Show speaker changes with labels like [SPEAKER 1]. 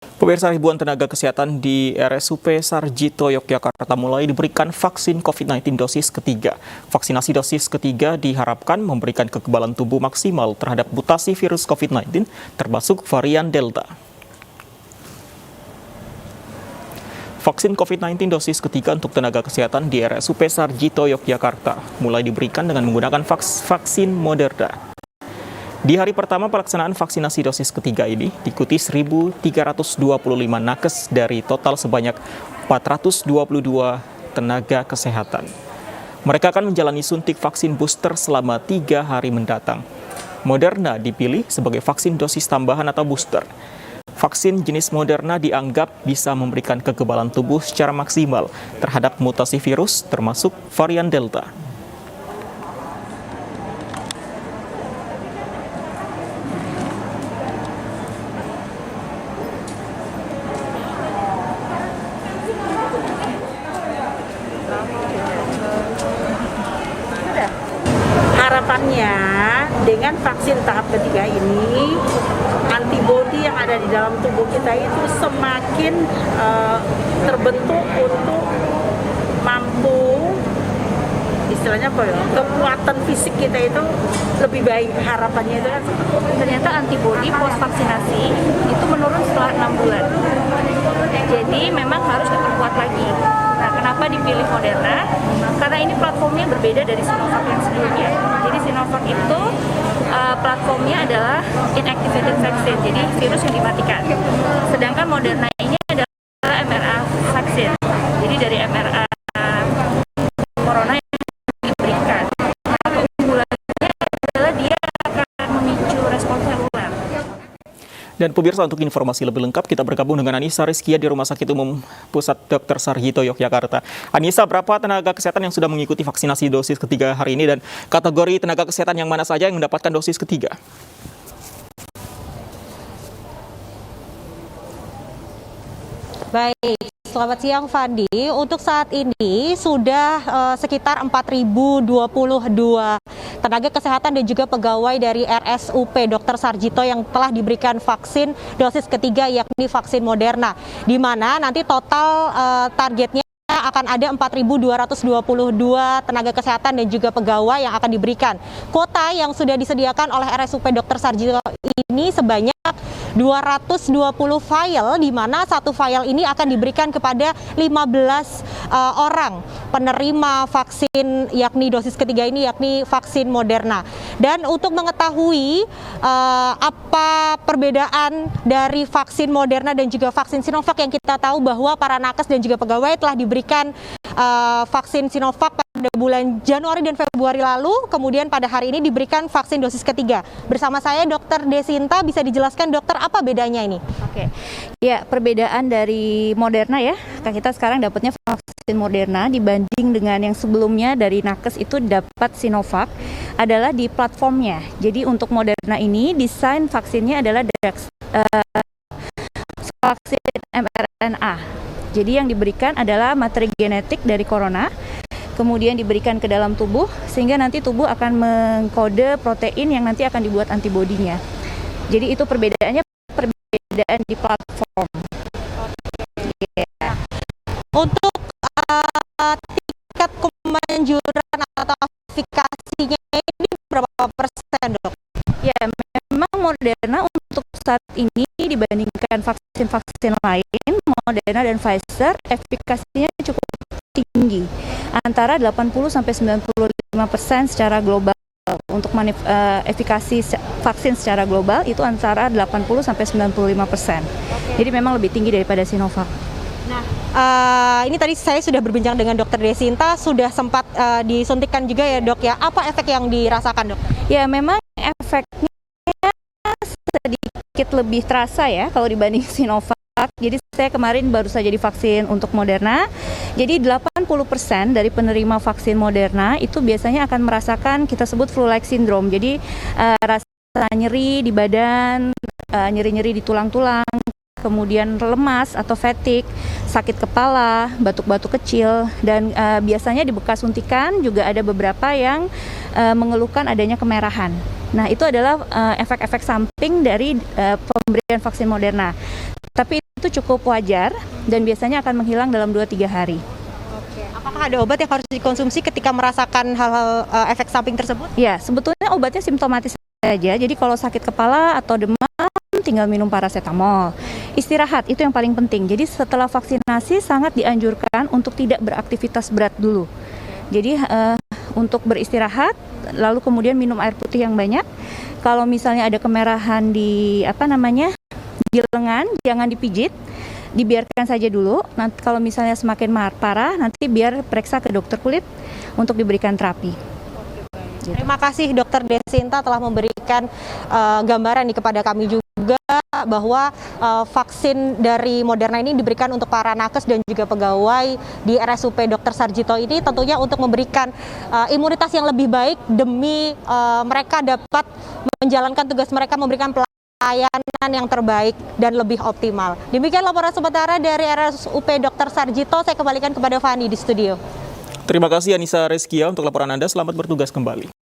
[SPEAKER 1] Pemirsa, ribuan tenaga kesehatan di RSUP Sarjito, Yogyakarta mulai diberikan vaksin COVID-19 dosis ketiga. Vaksinasi dosis ketiga diharapkan memberikan kekebalan tubuh maksimal terhadap mutasi virus COVID-19, termasuk varian Delta. Vaksin COVID-19 dosis ketiga untuk tenaga kesehatan di RSUP Sarjito, Yogyakarta mulai diberikan dengan menggunakan vaksin Moderna. Di hari pertama pelaksanaan vaksinasi dosis ketiga ini diikuti 1.325 nakes dari total sebanyak 422 tenaga kesehatan. Mereka akan menjalani suntik vaksin booster selama 3 hari mendatang. Moderna dipilih sebagai vaksin dosis tambahan atau booster. Vaksin jenis Moderna dianggap bisa memberikan kekebalan tubuh secara maksimal terhadap mutasi virus termasuk varian Delta.
[SPEAKER 2] Harapannya dengan vaksin tahap ketiga ini, antibodi yang ada di dalam tubuh kita itu semakin terbentuk untuk mampu, istilahnya apa ya, kekuatan fisik kita itu lebih baik. Harapannya itu kan
[SPEAKER 3] ternyata antibodi pos vaksinasi itu menurun setelah 6 bulan. Jadi memang harus diperkuat lagi. Nah, kenapa dipilih Moderna? Karena ini platformnya berbeda dari Sinovac yang sebelumnya. Jadi Sinovac itu platformnya adalah inactivated vaccine, jadi virus yang dimatikan. Sedangkan Moderna ini adalah mRNA vaksin. Jadi dari mRNA corona yang diberikan. Nah, keunggulannya adalah dia akan memicu respon seluler.
[SPEAKER 1] Dan pemirsa, untuk informasi lebih lengkap kita bergabung dengan Anissa Rizkia di Rumah Sakit Umum Pusat Dr. Sarjito, Yogyakarta. Anissa, berapa tenaga kesehatan yang sudah mengikuti vaksinasi dosis ketiga hari ini dan kategori tenaga kesehatan yang mana saja yang mendapatkan dosis ketiga?
[SPEAKER 4] Baik, selamat siang Fandi. Untuk saat ini sudah sekitar 4.022 tenaga kesehatan dan juga pegawai dari RSUP Dr. Sarjito yang telah diberikan vaksin dosis ketiga, yakni vaksin Moderna. Di mana nanti total targetnya akan ada 4.222 tenaga kesehatan dan juga pegawai yang akan diberikan. Kuota yang sudah disediakan oleh RSUP Dr. Sarjito ini sebanyak 220 file, di mana satu file ini akan diberikan kepada 15 orang penerima vaksin, yakni dosis ketiga ini, yakni vaksin Moderna. Dan untuk mengetahui apa perbedaan dari vaksin Moderna dan juga vaksin Sinovac, yang kita tahu bahwa para nakes dan juga pegawai telah diberikan vaksin Sinovac pada bulan Januari dan Februari lalu, kemudian pada hari ini diberikan vaksin dosis ketiga. Bersama saya Dr. Desinta, bisa dijelaskan dokter apa bedanya ini?
[SPEAKER 3] Oke, ya, perbedaan dari Moderna ya, kan kita sekarang dapatnya vaksin Moderna dibanding dengan yang sebelumnya dari nakes itu dapat Sinovac adalah di platformnya. Jadi untuk Moderna ini desain vaksinnya adalah vaksin mRNA. Jadi yang diberikan adalah materi genetik dari corona, kemudian diberikan ke dalam tubuh sehingga nanti tubuh akan mengkode protein yang nanti akan dibuat antibodinya. Jadi itu perbedaannya, perbedaan di platform.
[SPEAKER 4] Yeah. Untuk tingkat kemanjuran atau efikasinya ini berapa persen, dok?
[SPEAKER 3] Ya, memang Moderna untuk saat ini dibandingkan vaksin-vaksin lain, Moderna dan Pfizer, efikasinya cukup tinggi, antara 80-95% secara global. Untuk efikasi vaksin secara global itu antara 80-95%. Jadi memang lebih tinggi daripada Sinovac.
[SPEAKER 4] Nah, ini tadi saya sudah berbincang dengan Dr. Desinta, sudah sempat disuntikkan juga ya dok ya. Apa efek yang dirasakan, dok?
[SPEAKER 3] Ya, memang efeknya sedikit lebih terasa ya kalau dibanding Sinovac. Jadi saya kemarin baru saja divaksin untuk Moderna. Jadi 80% dari penerima vaksin Moderna itu biasanya akan merasakan kita sebut flu-like syndrome. Jadi rasa nyeri di badan, nyeri-nyeri di tulang-tulang, kemudian lemas atau fatigue, sakit kepala, batuk-batuk kecil, dan biasanya di bekas suntikan juga ada beberapa yang mengeluhkan adanya kemerahan. Nah, itu adalah efek-efek samping dari pemberian vaksin Moderna. Tapi itu cukup wajar dan biasanya akan menghilang dalam 2-3 hari.
[SPEAKER 4] Oke. Apakah ada obat yang harus dikonsumsi ketika merasakan hal-hal efek samping tersebut?
[SPEAKER 3] Ya, sebetulnya obatnya simptomatis saja. Jadi kalau sakit kepala atau demam tinggal minum paracetamol. Istirahat itu yang paling penting. Jadi setelah vaksinasi sangat dianjurkan untuk tidak beraktivitas berat dulu. Jadi untuk beristirahat, lalu kemudian minum air putih yang banyak. Kalau misalnya ada kemerahan di di lengan, jangan dipijit, dibiarkan saja dulu. Nanti kalau misalnya semakin parah, nanti biar periksa ke dokter kulit untuk diberikan terapi.
[SPEAKER 4] Terima kasih Dokter Desinta telah memberikan gambaran nih kepada kami juga bahwa vaksin dari Moderna ini diberikan untuk para nakes dan juga pegawai di RSUP Dr. Sarjito ini tentunya untuk memberikan imunitas yang lebih baik demi mereka dapat menjalankan tugas mereka, memberikan pelayanan yang terbaik dan lebih optimal. Demikian laporan sementara dari RSUP Dr. Sarjito. Saya kembalikan kepada Fani di studio.
[SPEAKER 1] Terima kasih Anissa Reskia untuk laporan Anda. Selamat bertugas kembali.